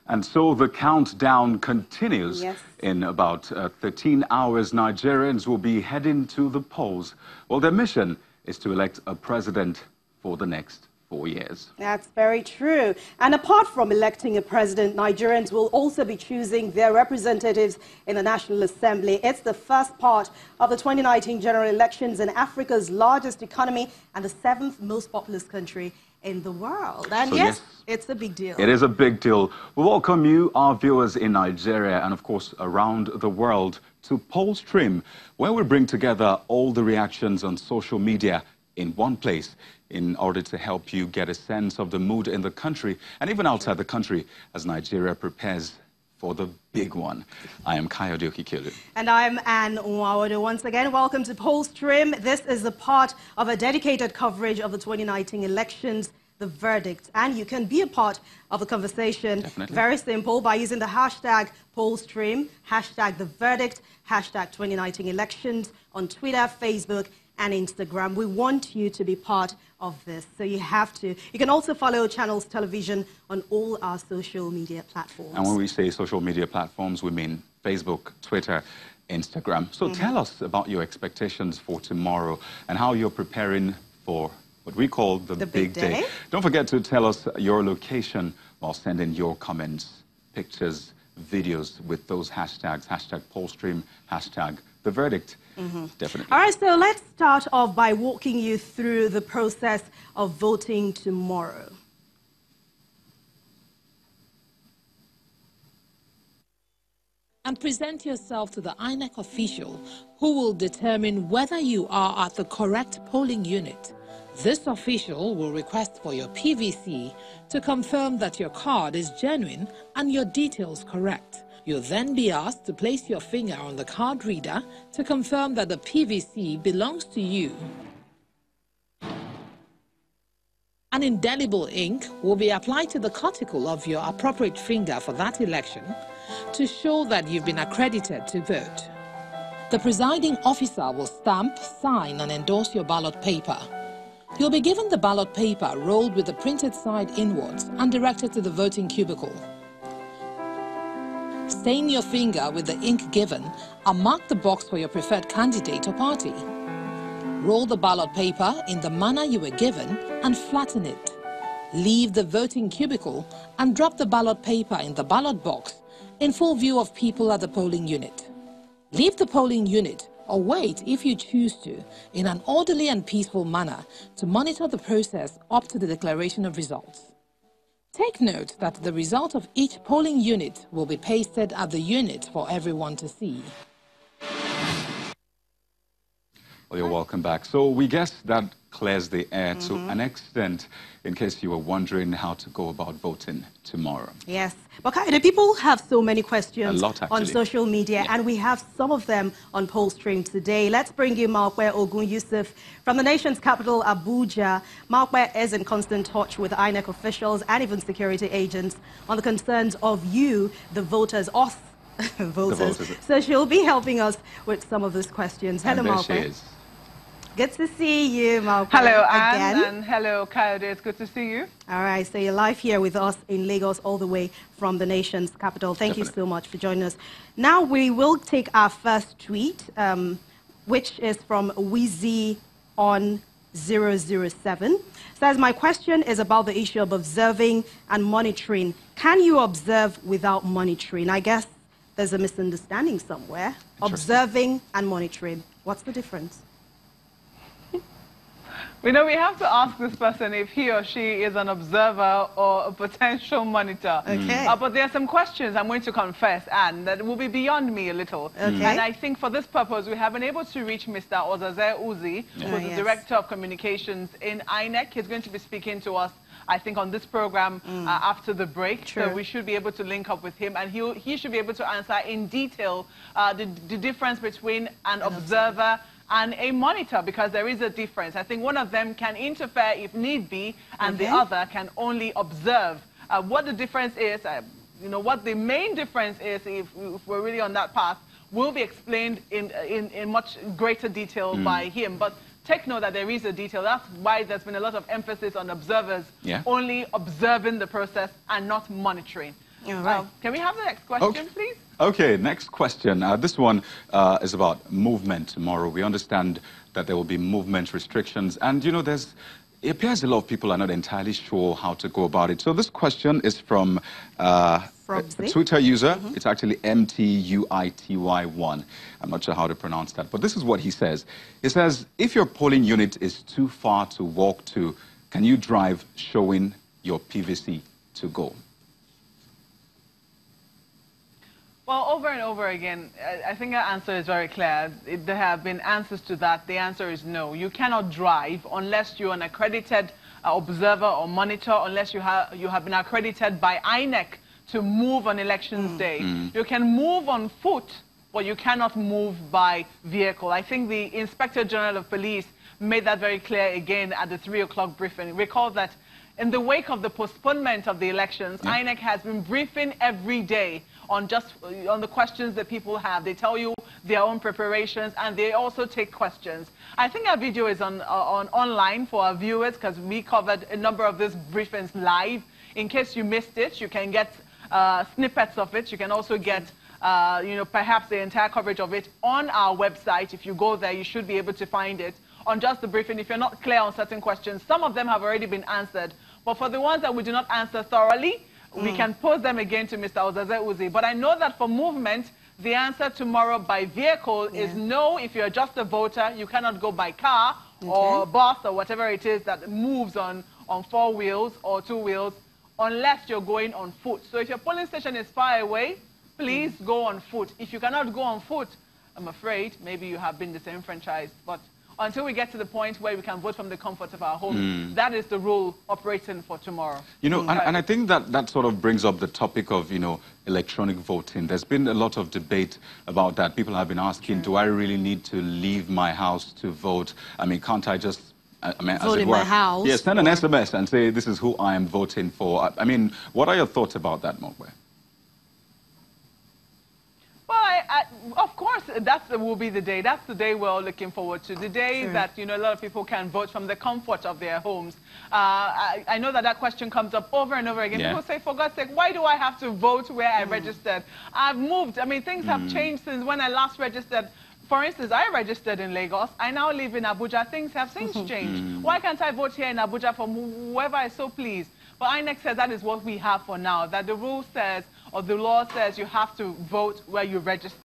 And so the countdown continues. Yes. In about 13 hours, Nigerians will be heading to the polls. Well, their mission is to elect a president for the next 4 years. That's very true. And apart from electing a president, Nigerians will also be choosing their representatives in the National Assembly. It's the first part of the 2019 general elections in Africa's largest economy and the 7th most populous country in the world. And So yes, it's a big deal. It is a big deal. We welcome you, our viewers in Nigeria and, of course, around the world, to Poll Stream, where we bring together all the reactions on social media in one place in order to help you get a sense of the mood in the country and even outside the country as Nigeria prepares for the big one. I am Kayode Okikelu. And I'm Anne Nwawodo. Once again, welcome to Poll Stream. This is a part of a dedicated coverage of the 2019 elections, the verdict. And you can be a part of the conversation. Definitely. Very simple, by using the hashtag PollStream, hashtag the verdict, hashtag 2019 elections on Twitter, Facebook, and Instagram. We want you to be part of this, so you have to. You can also follow Channels Television on all our social media platforms. And when we say social media platforms, we mean Facebook, Twitter, Instagram. So tell us about your expectations for tomorrow and how you're preparing for what we call the big day. Don't forget to tell us your location while sending your comments, pictures, videos with those hashtags, hashtag PollStream, hashtag the verdict. Definitely. All right, so let's start off by walking you through the process of voting tomorrow. And present yourself to the INEC official who will determine whether you are at the correct polling unit. This official will request for your PVC to confirm that your card is genuine and your details correct. You'll then be asked to place your finger on the card reader to confirm that the PVC belongs to you. An indelible ink will be applied to the cuticle of your appropriate finger for that election to show that you've been accredited to vote. The presiding officer will stamp, sign, and endorse your ballot paper. You'll be given the ballot paper rolled with the printed side inwards and directed to the voting cubicle. Stain your finger with the ink given and mark the box for your preferred candidate or party. Roll the ballot paper in the manner you were given and flatten it. Leave the voting cubicle and drop the ballot paper in the ballot box in full view of people at the polling unit. Leave the polling unit or wait, if you choose to, in an orderly and peaceful manner to monitor the process up to the declaration of results. Take note that the result of each polling unit will be pasted at the unit for everyone to see. Well, you're welcome back. So we guess that clears the air to an extent, in case you were wondering how to go about voting tomorrow. Yes. But the people have so many questions on social media, and we have some of them on Poll Stream today. Let's bring you Malkwe Ogun Yusuf from the nation's capital, Abuja. Malkwe is in constant touch with INEC officials and even security agents on the concerns of you, the voters, us voters. So she'll be helping us with some of these questions. Hello, Malkwe. Good to see you, Malkwe. Hello, Anne, and hello, Kayode. It's good to see you. All right, so you're live here with us in Lagos, all the way from the nation's capital. Thank you so much for joining us. Now we will take our first tweet, which is from Wheezy on 007. Says, my question is about the issue of observing and monitoring. Can you observe without monitoring? I guess there's a misunderstanding somewhere. Observing and monitoring. What's the difference? We know we have to ask this person if he or she is an observer or a potential monitor. Okay. But there are some questions I'm going to confess, Anne, that will be beyond me a little. Okay. And I think for this purpose, we have been able to reach Mr. Ozaze Uzi, who is the Director of Communications in INEC. He's going to be speaking to us, I think, on this program after the break. So we should be able to link up with him, and he should be able to answer in detail the difference between an observer and a monitor, because there is a difference. I think one of them can interfere if need be, and the other can only observe. What the difference is, you know, what the main difference is, if we're really on that path, will be explained in much greater detail by him. But take note that there is a detail. That's why there's been a lot of emphasis on observers only observing the process and not monitoring. All right. Can we have the next question, please? Okay, next question. This one is about movement tomorrow. We understand that there will be movement restrictions. And, you know, it appears a lot of people are not entirely sure how to go about it. So this question is from a Twitter user. It's actually MTUITY1. I'm not sure how to pronounce that. But this is what he says. He says, if your polling unit is too far to walk to, can you drive showing your PVC to go? Well, over and over again, I think our answer is very clear. There have been answers to that. The answer is no. You cannot drive unless you're an accredited observer or monitor, unless you have been accredited by INEC to move on elections day. You can move on foot, but you cannot move by vehicle. I think the Inspector General of Police made that very clear again at the 3 o'clock briefing. Recall that in the wake of the postponement of the elections, INEC has been briefing every day on the questions that people have. They tell you their own preparations, and they also take questions. I think our video is online for our viewers, because we covered a number of these briefings live. In case you missed it, you can get snippets of it. You can also get you know, perhaps the entire coverage of it on our website. If you go there, you should be able to find it on just the briefing. If you're not clear on certain questions, some of them have already been answered. But for the ones that we do not answer thoroughly, we can pose them again to Mr. Ozaze Uzi. But I know that for movement, the answer tomorrow by vehicle is no. If you're just a voter, you cannot go by car or bus or whatever it is that moves on 4 wheels or 2 wheels, unless you're going on foot. So if your polling station is far away, please go on foot. If you cannot go on foot, I'm afraid maybe you have been disenfranchised. But until we get to the point where we can vote from the comfort of our home, that is the rule operating for tomorrow. You know, and I think that sort of brings up the topic of, you know, electronic voting. There's been a lot of debate about that. People have been asking, do I really need to leave my house to vote? I mean, can't I just vote in my house? Yeah, send an SMS and say, this is who I am voting for. I mean, what are your thoughts about that, Mogwe? Well, of course, that will be the day. That's the day we're all looking forward to. The day that, you know, a lot of people can vote from the comfort of their homes. I know that question comes up over and over again. People say, for God's sake, why do I have to vote where I registered? I've moved. I mean, things have changed since when I last registered. For instance, I registered in Lagos. I now live in Abuja. Things have since changed. Why can't I vote here in Abuja for whoever I so please? But INEC says that is what we have for now, that the rule says, or the law says, you have to vote where you register.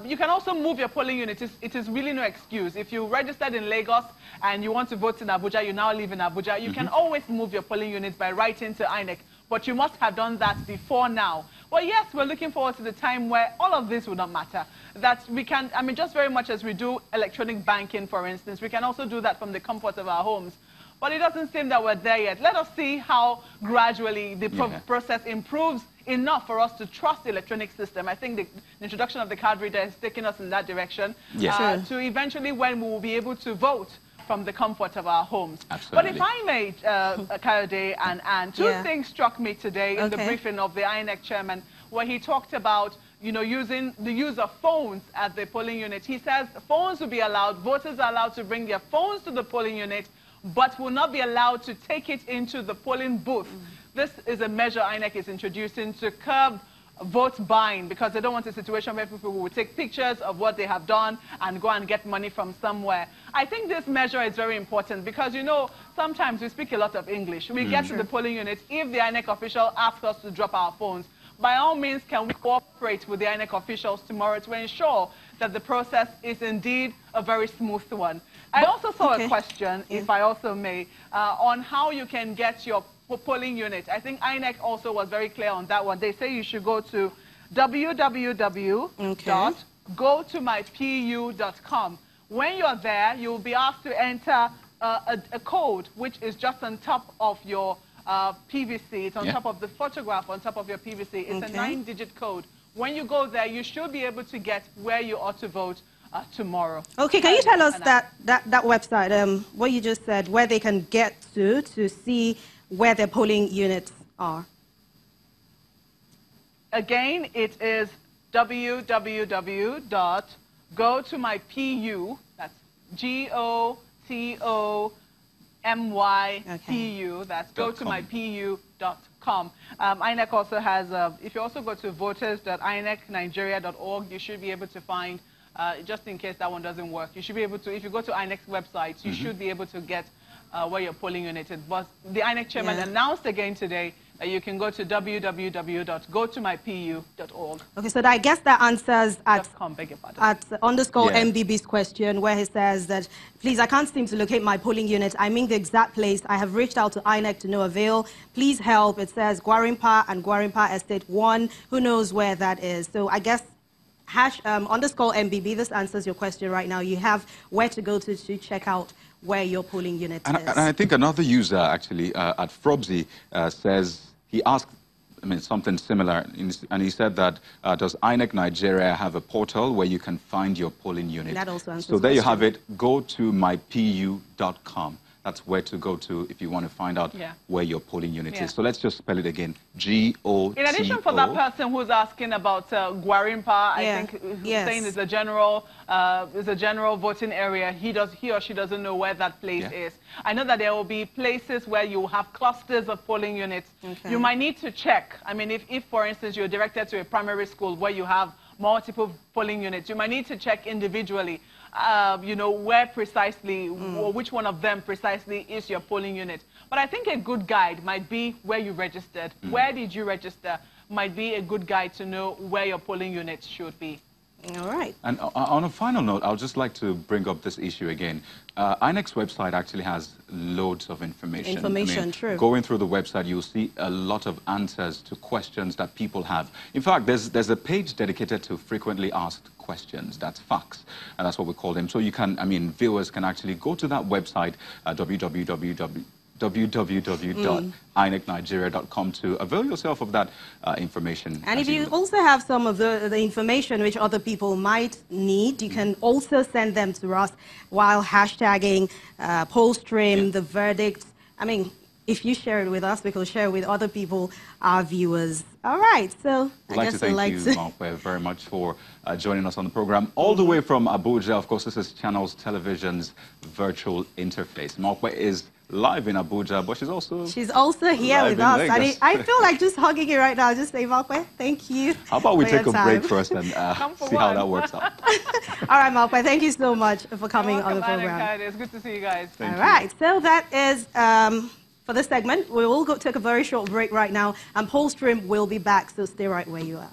You can also move your polling unit. It is really no excuse. If you registered in Lagos and you want to vote in Abuja, you now live in Abuja, you can always move your polling unit by writing to INEC. But you must have done that before now. Well, yes, we're looking forward to the time where all of this will not matter. That we can, I mean, just very much as we do electronic banking, for instance, we can also do that from the comfort of our homes. But it doesn't seem that we're there yet. Let us see how gradually the process improves enough for us to trust the electronic system. I think the introduction of the card reader is taking us in that direction. To eventually when we will be able to vote from the comfort of our homes. Absolutely. But if I may, Kayode and Anne, two things struck me today in the briefing of the INEC chairman, where he talked about, you know, using the use of phones at the polling unit. He says phones will be allowed, voters are allowed to bring their phones to the polling unit, but will not be allowed to take it into the polling booth. This is a measure INEC is introducing to curb vote buying, because they don't want a situation where people will take pictures of what they have done and go and get money from somewhere. I think this measure is very important because, you know, sometimes we speak a lot of English. We get to the polling unit. If the INEC official asks us to drop our phones, by all means, can we cooperate with the INEC officials tomorrow to ensure that the process is indeed a very smooth one? I also saw a question, if I also may, on how you can get your polling unit. I think INEC also was very clear on that one. They say you should go to www.gotomypu.com. When you're there, you'll be asked to enter a code, which is just on top of your PVC. It's on top of the photograph, on top of your PVC. It's a 9-digit code. When you go there, you should be able to get where you ought to vote tomorrow. Okay, can you tell us that website, what you just said, where they can get to see where their polling units are? Again, it is www.gotomypu, that's GOTOMYPU, that's gotomypu.com. voters.inec.com. INEC also has, if you also go to voters.inecnigeria.org, you should be able to find, just in case that one doesn't work, you should be able to, if you go to INEC's website, you should be able to get where your polling unit is. But the INEC chairman announced again today that you can go to www.gotomypu.org. Okay, so I guess that answers at underscore Yeah. MBB's question, where he says that, please, I can't seem to locate my polling unit. I mean the exact place. I have reached out to INEC to no avail. Please help. It says Gwarimpa and Gwarimpa Estate 1. Who knows where that is? So I guess underscore MBB, this answers your question right now. You have where to go to check out where your polling unit is. And I think another user, actually, at Frobzy, says, he asked, something similar, and he said that, does INEC Nigeria have a portal where you can find your polling unit? That also answers so there you have it. Go to mypu.com. That's where to go to if you want to find out where your polling unit is. So let's just spell it again. G-O-T-O. In addition, for that person who's asking about Gwarimpa, I think saying it's a general voting area. He or she doesn't know where that place is. I know that there will be places where you have clusters of polling units. Okay. You might need to check. I mean, if for instance, you're directed to a primary school where you have multiple polling units, you might need to check individually. You know, where precisely, or which one of them precisely is your polling unit. But I think a good guide might be where you registered. Where did you register might be a good guide to know where your polling unit should be. All right. And on a final note, I'll just like to bring up this issue again. INEC's website actually has loads of information. True. Going through the website, you'll see a lot of answers to questions that people have. In fact, there's a page dedicated to frequently asked questions. That's facts, and that's what we call them. So you can, viewers can actually go to that website, www.inecnigeria.com, to avail yourself of that information. And if you also have some of the information which other people might need, you can also send them to us while hashtagging Pollstream, the verdict. If you share it with us, we can share it with other people, our viewers. All right, so I'd like to thank you, Markwe, very much for joining us on the program. All the way from Abuja, of course, this is Channels Television's virtual interface. Markwe is live in Abuja, but she's also here with us. And I feel like just hugging you right now. Just say, Markwe, thank you. How about we take a break first and see how that works out? All right, Markwe, thank you so much for coming on the program. It's good to see you guys. All right, so that is... for this segment, we will take a very short break right now, and Pollstream will be back, so stay right where you are.